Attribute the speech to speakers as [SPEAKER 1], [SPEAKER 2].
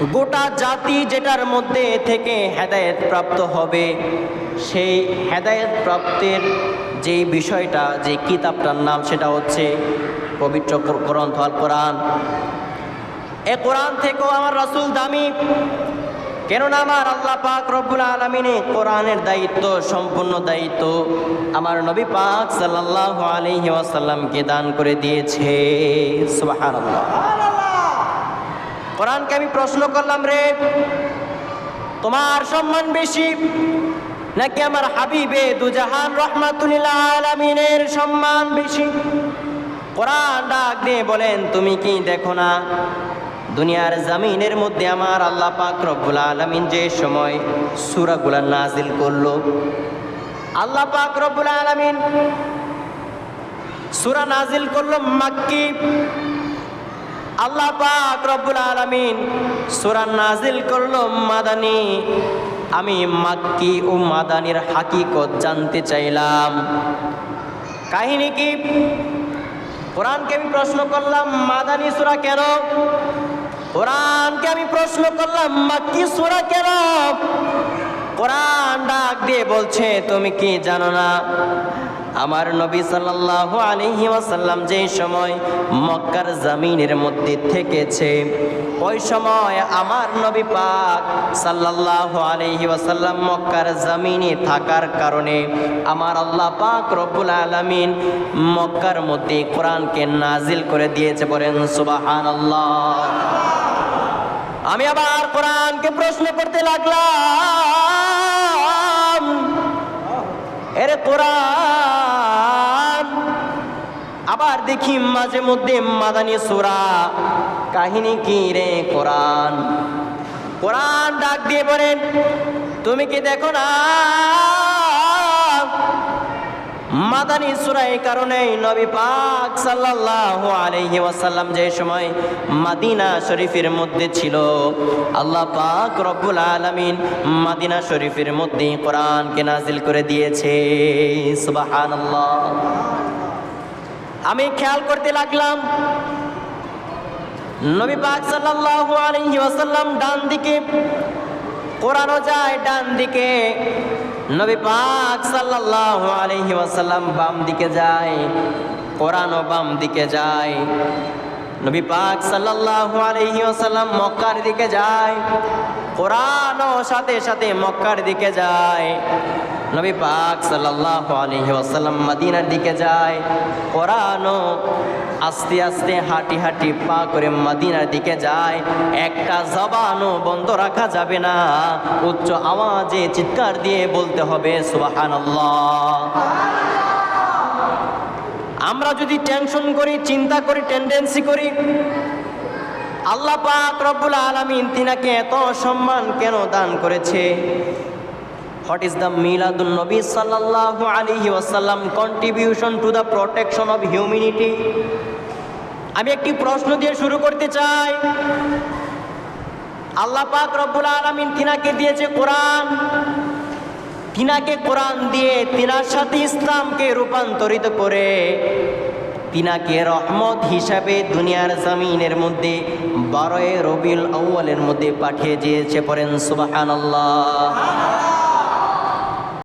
[SPEAKER 1] গোটা জাতি যেটার মধ্যে থেকে হেদায়েত প্রাপ্ত হবে, সেই হেদায়েত প্রাপ্তের যে বিষয়টা, যে কিতাবটার নাম, সেটা হচ্ছে পবিত্র গ্রন্থ আল কোরআন। এ কোরআন থেকেও আমার রাসূল দামি, কেননা আমার আল্লাহ পাক রব্বুল আলামিনে কোরআনের দায়িত্ব, সম্পূর্ণ দায়িত্ব আমার নবী পাক সাল্লাল্লাহু আলাইহি ওয়াসাল্লামকে দান করে দিয়েছে। সুবহানাল্লাহ। কোরআনকে আমি প্রশ্ন করলাম, রে তোমার সম্মান বেশি নাকি আমার হাবিবে দুজাহান রাহমাতুল লিল আলামিনের সম্মান বেশি? কোরআন ডাক দিয়ে বলেন, তুমি কি দেখো না দুনিয়ার জমিনের মধ্যে আমার আল্লাহ পাক রব্বুল আলামিন যে সময় সূরাগুলো নাজিল করলো, আল্লাহ পাক রব্বুল আলামিন সূরা নাজিল করলো মাক্কি, আল্লাহ পাক রব্বুল আলামিন সূরা নাজিল করলো মাদানী। আমি মাক্কি ও মাদানীর হাকিকত জানতে চাইলাম, কাহিনী কি? কোরআনকে আমি প্রশ্ন করলাম মাদানী সূরা কেন? কোরআনকে আমি প্রশ্ন করলাম মাক্কি সূরা কেন? কোরআন ডাক দিয়ে বলছে, তুমি কি জানো না আমার নবী সাল্লাল্লাহু আলাইহি ওয়াসাল্লাম যে সময় মক্কার জমিনের মধ্যে থেকেছে, ওই সময় আমার নবী পাক সাল্লাল্লাহু আলাইহি ওয়াসাল্লাম মক্কার জমিনে থাকার কারণে আমার আল্লাহ পাক রব্বুল আলামিন মক্কার মধ্যে কোরআনকে নাজিল করে দিয়েছে। বলেন সুবহানাল্লাহ। আমি আবার কোরআনকে প্রশ্ন করতে লাগলাম, এর কোরআন আবার দেখি মাঝে মধ্যে মাদানী সূরা, কাহিনী কি রে কোরআন? কোরআন ডাক দিয়ে বলেন, তুমি কি দেখো না মাদানী সূরা এই কারণেই নবী পাক সাল্লাল্লাহু আলাইহি ওয়াসাল্লাম যে সময় মদিনা শরীফের মধ্যে ছিল, আল্লাহ পাক রব্বুল আলামিন মদিনা শরীফের মধ্যে কোরআনকে নাজিল করে দিয়েছে। সুবহানাল্লাহ। আমি খেয়াল করতে লাগলাম, নবী পাক সাল্লাল্লাহু আলাইহি ওয়াসাল্লাম ডান দিকে, কোরআনও যায় ডান দিকে, নবী পাক সাল্লাল্লাহু আলাইহি ওয়াসাল্লাম বাম দিকে যায়, কোরআনও বাম দিকে যায়। নবী পাক সাল্লাল্লাহু আলাইহি ওয়াসাল্লাম মক্কার দিকে যায়, কোরআনও সাথে সাথে মক্কার দিকে যায়। নবী পাক সাল্লাল্লাহু আলাইহি ওয়াসাল্লাম মদিনার দিকে যায়, কোরআনও আস্তে আস্তে হাঁটি হাঁটি পা করে মদিনার দিকে যায়। একটা জবানও বন্ধ রাখা যাবে না, উচ্চ আওয়াজে চিৎকার দিয়ে বলতে হবে সুবহানাল্লাহ। আমরা যদি টেনশন করি, চিন্তা করি, টেন্ডেন্সি করি, আল্লাহ পাক রব্বুল আলামিন তিনাকে এত সম্মান কেন দান করেছে? What is the Miladun Nabi sallallahu alaihi wasallam contribution to the protection of humanity? আমি একটি প্রশ্ন দিয়ে শুরু করতে চাই। আল্লাহ পাক রব্বুল আলামিন তিনাকে দিয়েছে কোরআন, তিনাকে কোরআন দিয়ে তিনার সাথে ইসলামকে রূপান্তরিত করে তিনাকে রহমত হিসাবে দুনিয়ার জমিনের মধ্যে 12 রবিউল আউয়ালের মধ্যে পাঠিয়ে দিয়েছে। পড়েন সুবহানাল্লাহ।